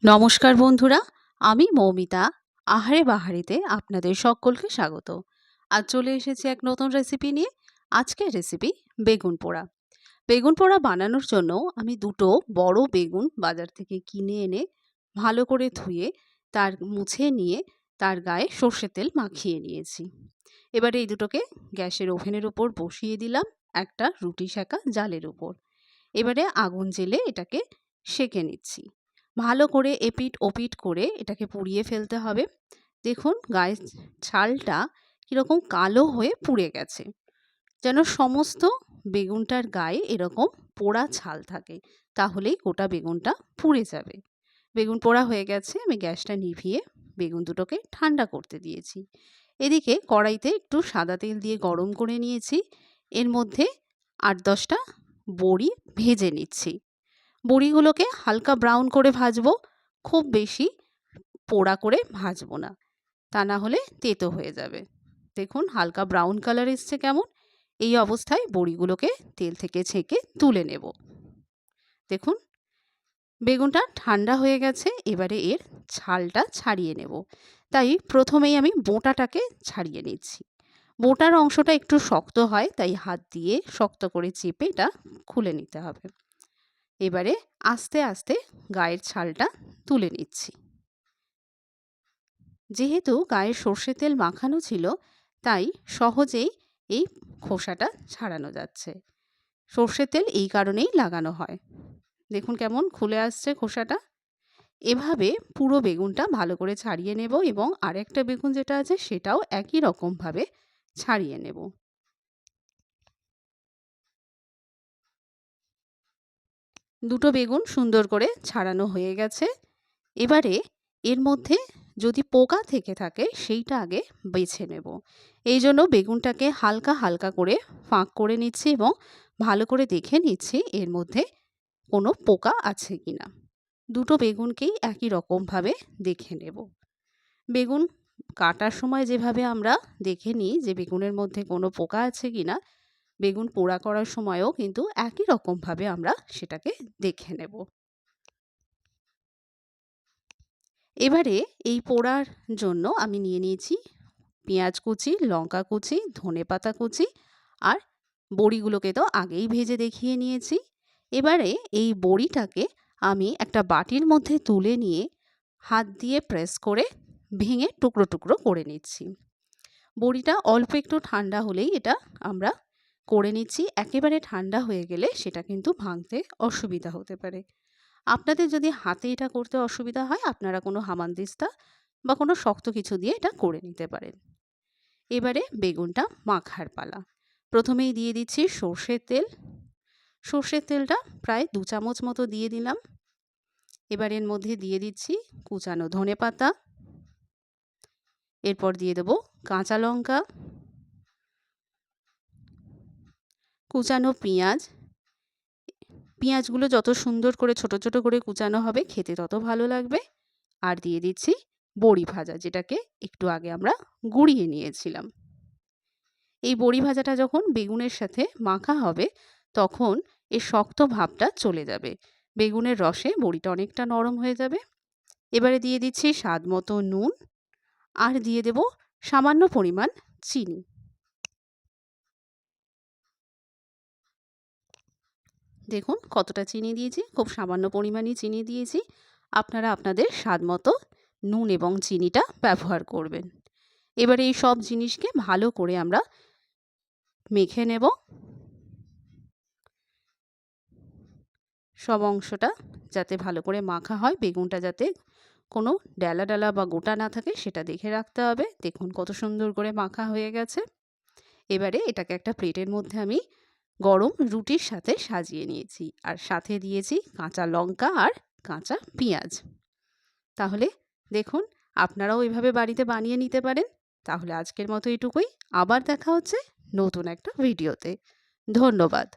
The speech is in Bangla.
নমস্কার বন্ধুরা, আমি মৌমিতা। আহারে বাহারিতে আপনাদের সকলকে স্বাগত। আজ চলে এসেছি এক নতুন রেসিপি নিয়ে। আজকের রেসিপি বেগুন পোড়া। বেগুন পোড়া বানানোর জন্য আমি দুটো বড় বেগুন বাজার থেকে কিনে এনে ভালো করে ধুয়ে তার মুছে নিয়ে তার গায়ে সর্ষের তেল মাখিয়ে নিয়েছি। এবারে এই দুটোকে গ্যাসের ওভেনের উপর বসিয়ে দিলাম একটা রুটি সেঁকা জালের উপর। এবারে আগুন জ্বেলে এটাকে সেঁকে নিচ্ছি। ভালো করে এপিঠ ওপিঠ করে এটাকে পুড়িয়ে ফেলতে হবে। দেখুন গায়ের ছালটা কীরকম কালো হয়ে পুড়ে গেছে, যেন সমস্ত বেগুনটার গায়ে এরকম পোড়া ছাল থাকে, তাহলেই গোটা বেগুনটা পুড়ে যাবে। বেগুন পোড়া হয়ে গেছে, আমি গ্যাসটা নিভিয়ে বেগুন দুটোকে ঠান্ডা করতে দিয়েছি। এদিকে কড়াইতে একটু সাদা তেল দিয়ে গরম করে নিয়েছি। এর মধ্যে ৮-১০টা বড়ি ভেজে নিচ্ছি। বড়িগুলোকে হালকা ব্রাউন করে ভাজবো, খুব বেশি পোড়া করে ভাজবো না, তা না হলে তেতো হয়ে যাবে। দেখুন হালকা ব্রাউন কালার এসছে কেমন। এই অবস্থায় বড়িগুলোকে তেল থেকে ছেঁকে তুলে নেব। দেখুন বেগুনটা ঠান্ডা হয়ে গেছে, এবারে এর ছালটা ছাড়িয়ে নেব। তাই প্রথমেই আমি বোঁটাটাকে ছাড়িয়ে নিচ্ছি। বোঁটার অংশটা একটু শক্ত হয়, তাই হাত দিয়ে শক্ত করে চেপে এটা খুলে নিতে হবে। এবারে আস্তে আস্তে গায়ের ছালটা তুলে নিচ্ছি। যেহেতু গায়ে সর্ষের তেল মাখানো ছিল, তাই সহজেই এই খোসাটা ছাড়ানো যাচ্ছে। সর্ষের তেল এই কারণেই লাগানো হয়। দেখুন কেমন খুলে আসছে খোসাটা। এভাবে পুরো বেগুনটা ভালো করে ছাড়িয়ে নেব এবং আরেকটা বেগুন যেটা আছে সেটাও একই রকমভাবে ছাড়িয়ে নেব। দুটো বেগুন সুন্দর করে ছাড়ানো হয়ে গেছে। এবারে এর মধ্যে যদি পোকা থেকে থাকে সেইটা আগে বেছে নেব। এই জন্য বেগুনটাকে হালকা হালকা করে ফাঁক করে নিচ্ছি এবং ভালো করে দেখে নিচ্ছি এর মধ্যে কোনো পোকা আছে কিনা। দুটো বেগুনকেই একই রকমভাবে দেখে নেব। বেগুন কাটার সময় যেভাবে আমরা দেখে নিই যে বেগুনের মধ্যে কোনো পোকা আছে কিনা, বেগুন পোড়া করার সময়ও কিন্তু একই রকমভাবে আমরা সেটাকে দেখে নেব। এবারে এই পোড়ার জন্য আমি নিয়ে নিয়েছি পেঁয়াজ কুচি, লঙ্কা কুচি, ধনেপাতা কুচি আর বড়িগুলোকে তো আগেই ভেজে দেখিয়ে নিয়েছি। এবারে এই বড়িটাকে আমি একটা বাটির মধ্যে তুলে নিয়ে হাত দিয়ে প্রেস করে ভেঙে টুকরো টুকরো করে নিচ্ছি। বড়িটা অল্প একটু ঠান্ডা হলেই এটা আমরা করে নিচ্ছি। একেবারে ঠান্ডা হয়ে গেলে সেটা কিন্তু ভাঙতে অসুবিধা হতে পারে। আপনাদের যদি হাতে এটা করতে অসুবিধা হয়, আপনারা কোনো হামানদিস্তা বা কোনো শক্ত কিছু দিয়ে এটা করে নিতে পারেন। এবারে বেগুনটা মাখার পালা। প্রথমেই দিয়ে দিচ্ছি সর্ষের তেল। সর্ষের তেলটা প্রায় 2 চামচ মতো দিয়ে দিলাম। এবার এর মধ্যে দিয়ে দিচ্ছি কুচানো ধনেপাতা। এরপর দিয়ে দেবো কাঁচা লঙ্কা, কুচানো পেঁয়াজ। পেঁয়াজগুলো যত সুন্দর করে ছোট ছোট করে কুচানো হবে খেতে তত ভালো লাগবে। আর দিয়ে দিচ্ছি বড়ি ভাজা, যেটাকে একটু আগে আমরা গুঁড়িয়ে নিয়েছিলাম। এই বড়ি ভাজাটা যখন বেগুনের সাথে মাখা হবে তখন এর শক্ত ভাবটা চলে যাবে। বেগুনের রসে বড়িটা অনেকটা নরম হয়ে যাবে। এবারে দিয়ে দিচ্ছি স্বাদ মতো নুন আর দিয়ে দেব সামান্য পরিমাণ চিনি। দেখুন কতটা চিনি দিয়েছি, খুব সামান্য পরিমাণই চিনি দিয়েছি। আপনারা আপনাদের স্বাদ মতো নুন এবং চিনিটা ব্যবহার করবেন। এবারে এই সব জিনিসকে ভালো করে আমরা মেখে নেব। সব অংশটা যাতে ভালো করে মাখা হয়, বেগুনটা যাতে কোনো ডালা ডালা বা গোটা না থাকে সেটা দেখে রাখতে হবে। দেখুন কত সুন্দর করে মাখা হয়ে গেছে। এবারে এটাকে একটা প্লেটের মধ্যে আমি গরম রুটির সাথে সাজিয়ে নিয়েছি আর সাথে দিয়েছি কাঁচা লঙ্কা আর কাঁচা পেঁয়াজ। তাহলে দেখুন আপনারাও এভাবে বাড়িতে বানিয়ে নিতে পারেন। তাহলে আজকের মতো এটুকুই। আবার দেখা হচ্ছে নতুন একটা ভিডিওতে। ধন্যবাদ।